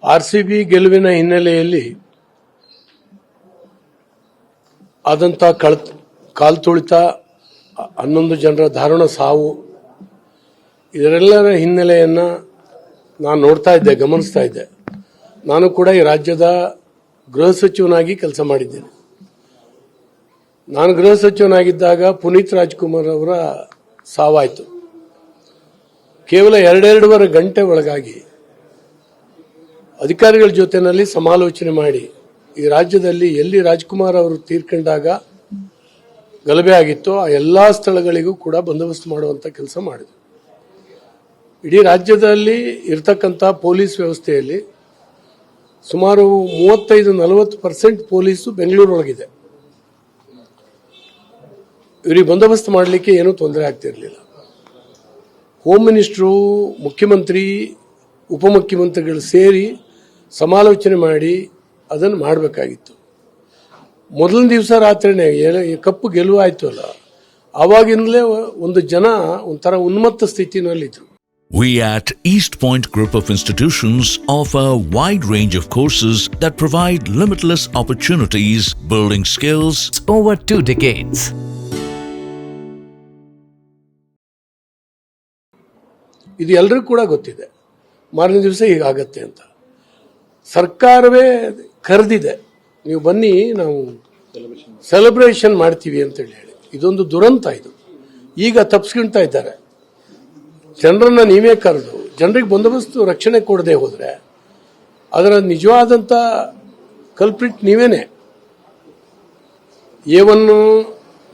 RCB ಗೆಲುವಿನ ಹಿನ್ನೆಲೆಯಲ್ಲಿ ಆದಂತ ಕಾಲ್ತುಳಿತ 11 ಜನರ ದಾರುಣ ಸಾವು ಇದರೆಲ್ಲರ ಹಿನ್ನೆಲೆಯನ್ನ ನಾನು ನೋಡ್ತಾ ಇದ್ದೆ, ಗಮನಿಸ್ತಾ ಇದ್ದೆ. ನಾನು ಕೂಡ ಈ ರಾಜ್ಯದ ಗೃಹ ಸಚಿವನಾಗಿ ಕೆಲಸ ಮಾಡಿದ್ದೇನೆ. ನಾನು ಗೃಹ ಸಚಿವನಾಗಿದ್ದಾಗ ಪುನೀತ್ ರಾಜ್ಕುಮಾರ್ ಅವರ ಸಾವಾಯಿತು. ಕೇವಲ 2.5 ಗಂಟೆ ಒಳಗಾಗಿ ಅಧಿಕಾರಿಗಳ ಜೊತೆನಲ್ಲಿ ಸಮಾಲೋಚನೆ ಮಾಡಿ ಈ ರಾಜ್ಯದಲ್ಲಿ ಎಲ್ಲಿ ರಾಜ್ಕುಮಾರ್ ಅವರು ತೀರ್ಕೊಂಡಾಗ ಗಲಭೆ ಆಗಿತ್ತು ಆ ಎಲ್ಲಾ ಸ್ಥಳಗಳಿಗೂ ಕೂಡ ಬಂದೋಬಸ್ತ್ ಮಾಡುವಂತ ಕೆಲಸ ಮಾಡಿದ್ರು. ಇಡೀ ರಾಜ್ಯದಲ್ಲಿ ಇರತಕ್ಕಂತ ಪೊಲೀಸ್ ವ್ಯವಸ್ಥೆಯಲ್ಲಿ ಸುಮಾರು 35-40% ಪೊಲೀಸು ಬೆಂಗಳೂರೊಳಗಿದೆ. ಇವರಿಗೆ ಬಂದೋಬಸ್ತ್ ಮಾಡಲಿಕ್ಕೆ ಏನೂ ತೊಂದರೆ ಆಗ್ತಿರಲಿಲ್ಲ. ಹೋಮ್ ಮಿನಿಸ್ಟ್ರು, ಮುಖ್ಯಮಂತ್ರಿ, ಉಪಮುಖ್ಯಮಂತ್ರಿಗಳು ಸೇರಿ ಸಮಾಲೋಚನೆ ಮಾಡಿ ಅದನ್ನು ಮಾಡಬೇಕಾಗಿತ್ತು. ಮೊದಲನೇ ದಿವಸ ರಾತ್ರಿನೇ ಕಪ್ಪು ಗೆಲುವು ಆಯ್ತು ಅಲ್ಲ, ಆವಾಗಿಂದಲೇ ಒಂದು ಜನ ಒಂಥರ ಉನ್ಮತ್ತ ಸ್ಥಿತಿನಲ್ಲಿದ್ರು. We at East Point Group of Institutions offer a wide range of courses that provide limitless opportunities, building skills over 2 decades. ಇದು ಎಲ್ಲರಿಗೂ ಕೂಡ ಗೊತ್ತಿದೆ. ಮಾರನೇ ದಿವಸ ಹೀಗಾಗತ್ತೆ ಅಂತ ಸರ್ಕಾರವೇ ಕರೆದಿದೆ, ನೀವು ಬನ್ನಿ ನಾವು ಸೆಲೆಬ್ರೇಷನ್ ಮಾಡ್ತೀವಿ ಅಂತ ಹೇಳಿ. ಇದೊಂದು ದುರಂತ. ಇದು ಈಗ ತಪ್ಪಿಸ್ಕೊಳ್ತಾ ಇದ್ದಾರೆ. ಜನರನ್ನ ನೀವೇ ಕರೆದು ಜನರಿಗೆ ಬಂದೋಬಸ್ತು ರಕ್ಷಣೆ ಕೊಡದೆ ಹೋದ್ರೆ ಅದರ ನಿಜವಾದಂತ ಕಲ್ಪ್ರಿಟ್ ನೀವೇನೆ. A1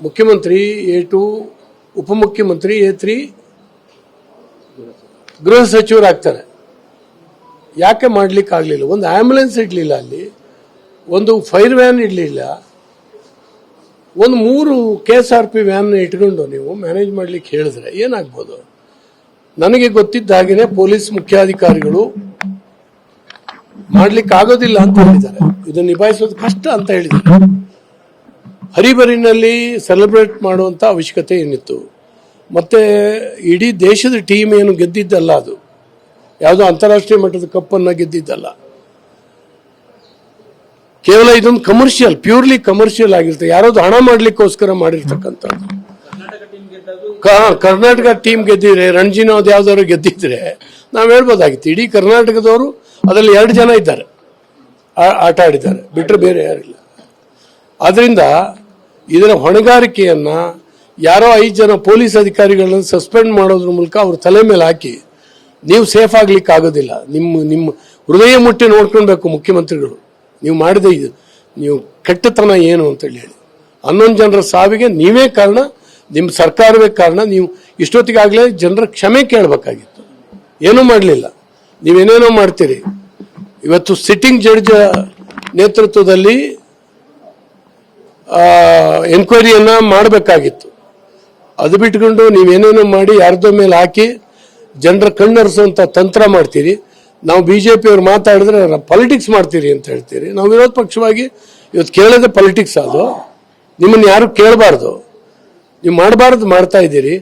ಮುಖ್ಯಮಂತ್ರಿ, A2 ಉಪಮುಖ್ಯಮಂತ್ರಿ, A3 ಗೃಹ ಸಚಿವರಾಗ್ತಾರೆ. ಯಾಕೆ ಮಾಡ್ಲಿಕ್ಕೆ ಆಗ್ಲಿಲ್ಲ? ಒಂದು ಆಂಬ್ಯುಲೆನ್ಸ್ ಇಡ್ಲಿಲ್ಲ, ಅಲ್ಲಿ ಒಂದು ಫೈರ್ ವ್ಯಾನ್ ಇಡ್ಲಿಲ್ಲ, ಒಂದು 3 KSRP ವ್ಯಾನ್ ಇಟ್ಕೊಂಡು ನೀವು ಮ್ಯಾನೇಜ್ ಮಾಡ್ಲಿಕ್ಕೆ ಹೇಳಿದ್ರೆ ಏನಾಗ್ಬೋದು? ನನಗೆ ಗೊತ್ತಿದ್ದ ಹಾಗೆಯೇ ಪೊಲೀಸ್ ಮುಖ್ಯಾಧಿಕಾರಿಗಳು ಮಾಡ್ಲಿಕ್ಕೆ ಆಗೋದಿಲ್ಲ ಅಂತ ಹೇಳಿದ್ದಾರೆ. ಇದನ್ನು ನಿಭಾಯಿಸೋದು ಕಷ್ಟ ಅಂತ ಹೇಳಿದ್ದಾರೆ. ಹರಿಬರಿನಲ್ಲಿ ಸೆಲೆಬ್ರೇಟ್ ಮಾಡುವಂತ ಅವಶ್ಯಕತೆ ಏನಿತ್ತು? ಮತ್ತೆ ಇಡೀ ದೇಶದ ಟೀಮ್ ಏನು ಗೆದ್ದಿದ್ದಲ್ಲ, ಅದು ಯಾವುದೋ ಅಂತಾರಾಷ್ಟ್ರೀಯ ಮಟ್ಟದ ಕಪ್ಪನ್ನ ಗೆದ್ದಿದ್ದಲ್ಲ. ಕೇವಲ ಇದೊಂದು ಕಮರ್ಷಿಯಲ್, ಪ್ಯೂರ್ಲಿ ಕಮರ್ಷಿಯಲ್ ಆಗಿರುತ್ತೆ. ಯಾರಾದ್ರು ಹಣ ಮಾಡ್ಲಿಕ್ಕೋಸ್ಕರ ಮಾಡಿರ್ತಕ್ಕಂಥದ್ದು. ಕರ್ನಾಟಕ ಟೀಮ್ ಗೆದ್ದಿದ್ರೆ, ರಣಜಿನೋದ್ ಯಾವ್ದಾದ್ರು ಗೆದ್ದಿದ್ರೆ ನಾವ್ ಹೇಳ್ಬೋದಾಗಿತ್ತು. ಇಡೀ ಕರ್ನಾಟಕದವರು ಅದರಲ್ಲಿ 2 ಜನ ಇದ್ದಾರೆ, ಆಟ ಆಡಿದ್ದಾರೆ, ಬಿಟ್ಟರೆ ಬೇರೆ ಯಾರಿಲ್ಲ. ಆದ್ರಿಂದ ಇದರ ಹೊಣೆಗಾರಿಕೆಯನ್ನ ಯಾರೋ 5 ಜನ ಪೊಲೀಸ್ ಅಧಿಕಾರಿಗಳನ್ನ ಸಸ್ಪೆಂಡ್ ಮಾಡೋದ್ರ ಮೂಲಕ ಅವ್ರ ತಲೆ ಮೇಲೆ ಹಾಕಿ ನೀವು ಸೇಫ್ ಆಗ್ಲಿಕ್ಕೆ ಆಗೋದಿಲ್ಲ. ನಿಮ್ಮ ಹೃದಯ ಮುಟ್ಟಿ ನೋಡ್ಕೊಳ್ಬೇಕು ಮುಖ್ಯಮಂತ್ರಿಗಳು, ನೀವು ಮಾಡಿದ ಇದು ನೀವು ಕೆಟ್ಟತನ ಏನು ಅಂತ ಹೇಳಿ. 11 ಜನರ ಸಾವಿಗೆ ನೀವೇ ಕಾರಣ, ನಿಮ್ಮ ಸರ್ಕಾರವೇ ಕಾರಣ. ನೀವು ಇಷ್ಟೊತ್ತಿಗಾಗಲೇ ಜನರ ಕ್ಷಮೆ ಕೇಳಬೇಕಾಗಿತ್ತು, ಏನೂ ಮಾಡಲಿಲ್ಲ. ನೀವೇನೇನೋ ಮಾಡ್ತೀರಿ. ಇವತ್ತು ಸಿಟ್ಟಿಂಗ್ ಜಡ್ಜ್ ನೇತೃತ್ವದಲ್ಲಿ ಎನ್ಕ್ವೈರಿಯನ್ನ ಮಾಡಬೇಕಾಗಿತ್ತು. ಅದು ಬಿಟ್ಕೊಂಡು ನೀವೇನೇನೋ ಮಾಡಿ ಯಾರ್ದೋ ಮೇಲೆ ಹಾಕಿ ಜನರ ಕಣ್ಣರಿಸುವಂತ ತಂತ್ರ ಮಾಡ್ತೀರಿ. ನಾವು ಬಿಜೆಪಿ ಅವರು ಮಾತಾಡಿದ್ರೆ ಪಾಲಿಟಿಕ್ಸ್ ಮಾಡ್ತೀರಿ ಅಂತ ಹೇಳ್ತೀರಿ. ನಾವು ವಿರೋಧ ಪಕ್ಷವಾಗಿ ಇವತ್ತು ಕೇಳೋದೇ ಪಾಲಿಟಿಕ್ಸ್. ಅದು ನಿಮ್ಮನ್ನು ಯಾರು ಕೇಳಬಾರ್ದು, ನೀವು ಮಾಡಬಾರ್ದು ಮಾಡ್ತಾ ಇದ್ದೀರಿ.